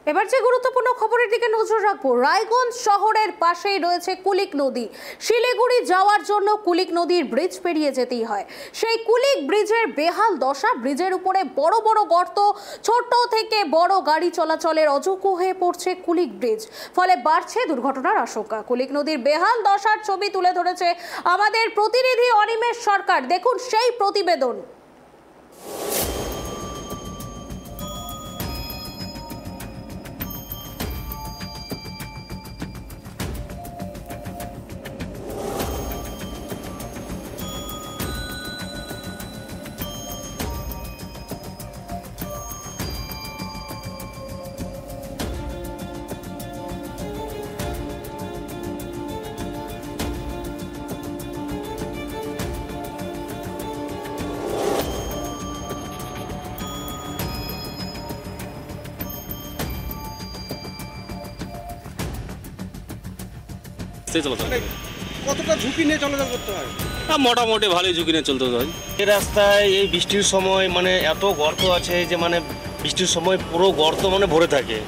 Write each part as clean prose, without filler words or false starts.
এবার যে গুরুত্বপূর্ণ খবরের দিকে নজর রাখবো, রায়গঞ্জ শহরের পাশেই রয়েছে কুলিক নদী। শিলিগুড়ি যাওয়ার জন্য কুলিক নদীর ব্রিজ পেরিয়ে যেতেই হয়। সেই কুলিক ব্রিজের বেহাল দশা, ব্রিজের উপরে বড় বড় গর্ত, ছোট থেকে বড় গাড়ি চলাচলের অযোগ্য হয়ে পড়ছে কুলিক ব্রিজ, ফলে বাড়ছে দুর্ঘটনার আশঙ্কা। কুলিক নদীর বেহাল দশার ছবি তুলে ধরেছে আমাদের প্রতিনিধি অনিমেষ সরকার। দেখুন সেই প্রতিবেদন। কতটা ঝুঁকি নিয়ে চলাচল করতে হয়? মোটামুটি ভালোই ঝুঁকি নিয়ে চলতে হয়। এই রাস্তায় এই বৃষ্টির সময় এত গর্ত আছে যে বৃষ্টির সময় পুরো গর্ত ভরে থাকে।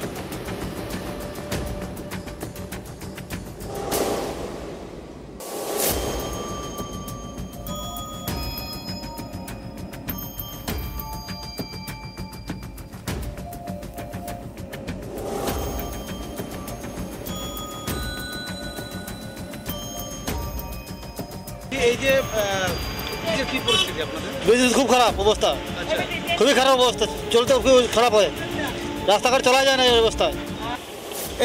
এই যে ব্রিজের কি পরিস্থিতি আপনাদের? ব্রিজ খুব খারাপ অবস্থা, খুবই খারাপ অবস্থা, চলতে খুব খারাপ হয়, রাস্তাঘাট চলা যায় না এই অবস্থায়।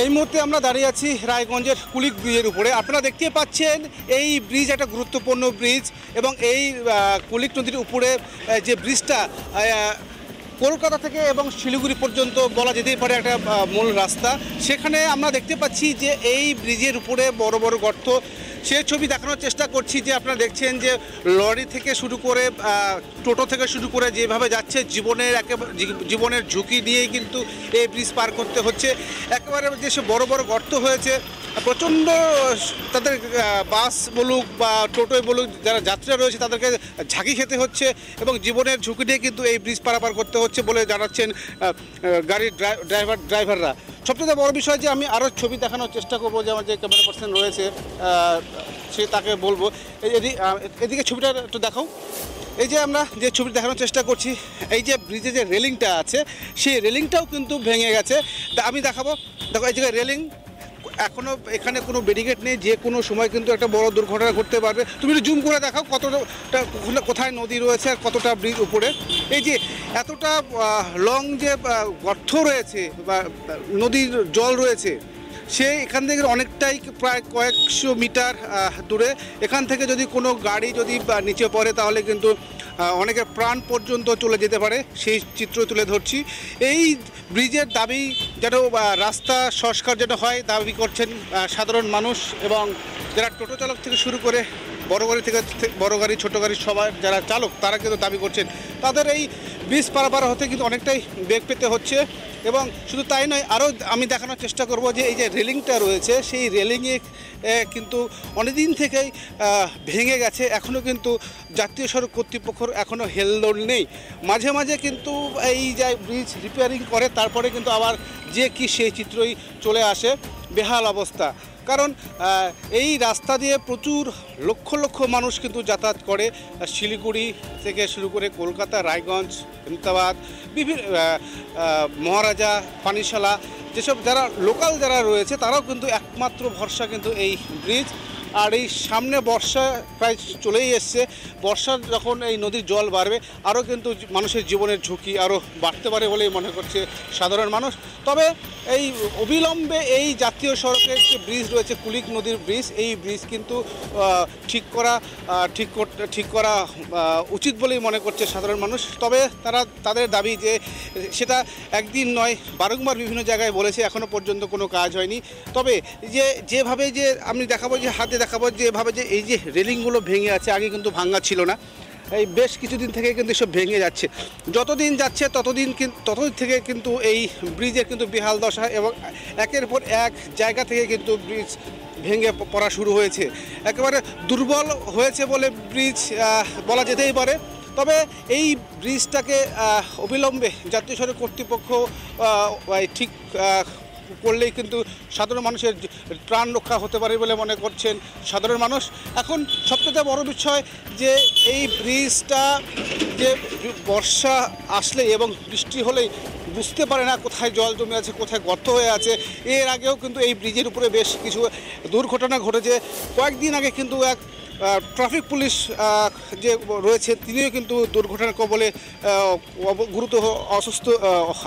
এই মুহূর্তে আমরা দাঁড়িয়ে আছি রায়গঞ্জের কুলিক ব্রিজের উপরে। আপনারা দেখতে পাচ্ছেন এই ব্রিজ একটা গুরুত্বপূর্ণ ব্রিজ, এবং এই কুলিক নদীর উপরে যে ব্রিজটা কলকাতা থেকে এবং শিলিগুড়ি পর্যন্ত বলা যেতেই পারে একটা মূল রাস্তা। সেখানে আমরা দেখতে পাচ্ছি যে এই ব্রিজের উপরে বড় বড় গর্ত। সেই ছবি দেখানোর চেষ্টা করছি যে আপনারা দেখছেন যে লরি থেকে শুরু করে টোটো থেকে শুরু করে যেভাবে যাচ্ছে, জীবনের ঝুঁকি নিয়েই কিন্তু এই ব্রিজ পার করতে হচ্ছে। একেবারে যে বড় বড় গর্ত হয়েছে, প্রচণ্ড তাদের বাস বলুক বা টোটোয় বলুক, যারা যাত্রীরা রয়েছে তাদেরকে ঝাঁকি খেতে হচ্ছে এবং জীবনের ঝুঁকি নিয়ে কিন্তু এই ব্রিজ পারাপার করতে হচ্ছে বলে জানাচ্ছেন গাড়ির ড্রাইভাররা। সবচেয়ে বড় বিষয় যে আমি আরও ছবি দেখানোর চেষ্টা করবো, যে আমার যে ক্যামেরা পার্সন রয়েছে সে তাকে বলবো এদিকে ছবিটা একটু দেখাও। এই যে আমরা যে ছবি দেখানোর চেষ্টা করছি, এই যে ব্রিজে যে রেলিংটা আছে সেই রেলিংটাও কিন্তু ভেঙে গেছে। আমি দেখাবো, দেখো এই জায়গায় রেলিং, এখনও এখানে কোনো ব্যারিকেড নেই, যে কোনো সময় কিন্তু একটা বড় দুর্ঘটনা ঘটতে পারবে। তুমি একটু জুম করে দেখাও কতটা কোথায় নদী রয়েছে আর কতটা ব্রিজ উপরে। এই যে এতটা লং যে গর্ত রয়েছে বা নদীর জল রয়েছে, সে এখান থেকে অনেকটাই প্রায় কয়েকশো মিটার দূরে। এখান থেকে যদি কোনো গাড়ি যদি নিচে পড়ে তাহলে কিন্তু অনেকের প্রাণ পর্যন্ত চলে যেতে পারে, সেই চিত্র তুলে ধরছি। এই ব্রিজের দাবি যেন রাস্তা সংস্কার যেন হয় দাবি করছেন সাধারণ মানুষ, এবং যারা টোটো চালক থেকে শুরু করে বড় গাড়ি ছোট গাড়ি সবার যারা চালক তারা কিন্তু দাবি করছেন তাদের এই ব্রিজ পারাপার হতে কিন্তু অনেকটাই বেগ পেতে হচ্ছে। এবং শুধু তাই নয়, আরও আমি দেখানোর চেষ্টা করব যে এই যে রেলিংটা রয়েছে সেই রেলিংয়ে কিন্তু অনেকদিন থেকেই ভেঙে গেছে। এখনও কিন্তু জাতীয় সড়ক কর্তৃপক্ষর এখনও হেলদোল নেই। মাঝে মাঝে কিন্তু এই যে ব্রিজ রিপেয়ারিং করে তারপরে কিন্তু আবার যে কি সেই চিত্রই চলে আসে, বেহাল অবস্থা। কারণ এই রাস্তা দিয়ে প্রচুর লক্ষ লক্ষ মানুষ কিন্তু যাতায়াত করে, শিলিগুড়ি থেকে শুরু করে কলকাতা, রায়গঞ্জ, আহমেদাবাদ, বিভিন্ন মহারাজা, পানিশালা, যেসব যারা লোকাল যারা রয়েছে তারাও কিন্তু একমাত্র ভরসা কিন্তু এই ব্রিজ। আর এই সামনে বর্ষা প্রায় চলেই এসছে, বর্ষা যখন এই নদীর জল বাড়বে আরও কিন্তু মানুষের জীবনের ঝুঁকি আরও বাড়তে পারে বলেই মনে করছে সাধারণ মানুষ। তবে এই অবিলম্বে এই জাতীয় সড়কের যে ব্রিজ রয়েছে কুলিক নদীর ব্রিজ, এই ব্রিজ কিন্তু ঠিক করা উচিত বলেই মনে করছে সাধারণ মানুষ। তবে তাদের দাবি যে সেটা একদিন নয়, বারংবার বিভিন্ন জায়গায় বলেছে, এখনও পর্যন্ত কোনো কাজ হয়নি। তবে যেভাবে যে আমি দেখাবো, যে হাতে দেখাবো যেভাবে যে এই যে রেলিংগুলো ভেঙে আছে, আগে কিন্তু ভাঙা ছিল না, এই বেশ কিছুদিন থেকে কিন্তু এসব ভেঙে যাচ্ছে। যতদিন যাচ্ছে ততদিন থেকে কিন্তু এই ব্রিজের কিন্তু বেহাল দশা, এবং একের পর এক জায়গা থেকে কিন্তু ব্রিজ ভেঙে পড়া শুরু হয়েছে। একেবারে দুর্বল হয়েছে বলে ব্রিজ বলা যেতেই পারে। তবে এই ব্রিজটাকে অবিলম্বে জাতীয় সড়ক কর্তৃপক্ষ ঠিক করলেই কিন্তু সাধারণ মানুষের প্রাণ রক্ষা হতে পারে বলে মনে করছেন সাধারণ মানুষ। এখন সবচেয়ে বড় বিষয় যে এই ব্রিজটা যে বর্ষা আসলে এবং বৃষ্টি হলেই বুঝতে পারে না কোথায় জল জমে আছে, কোথায় গর্ত হয়ে আছে। এর আগেও কিন্তু এই ব্রিজের উপরে বেশ কিছু দুর্ঘটনা ঘটেছে। কয়েকদিন আগে কিন্তু এক ট্রাফিক পুলিশ যে রয়েছে তিনিও কিন্তু দুর্ঘটনার কবলে গুরুতর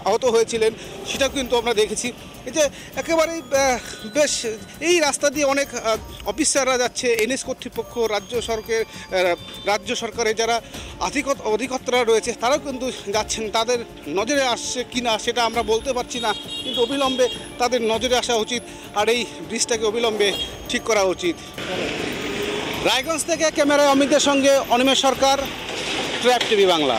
আহত হয়েছিলেন, সেটাও কিন্তু আমরা দেখেছি। এই যে একেবারেই বেশ এই রাস্তা দিয়ে অনেক অফিসাররা যাচ্ছে, এনএস কর্তৃপক্ষ, রাজ্য সরকারের যারা অধিকর্তারা রয়েছে তারাও কিন্তু যাচ্ছেন। তাদের নজরে আসছে কি না সেটা আমরা বলতে পারছি না, কিন্তু অবিলম্বে তাদের নজরে আসা উচিত আর এই ব্রিজটাকে অবিলম্বে ঠিক করা উচিত। রায়গঞ্জ থেকে ক্যামেরায় অমিতের সঙ্গে অনিমেষ সরকার, ট্র্যাপ টিভি বাংলা।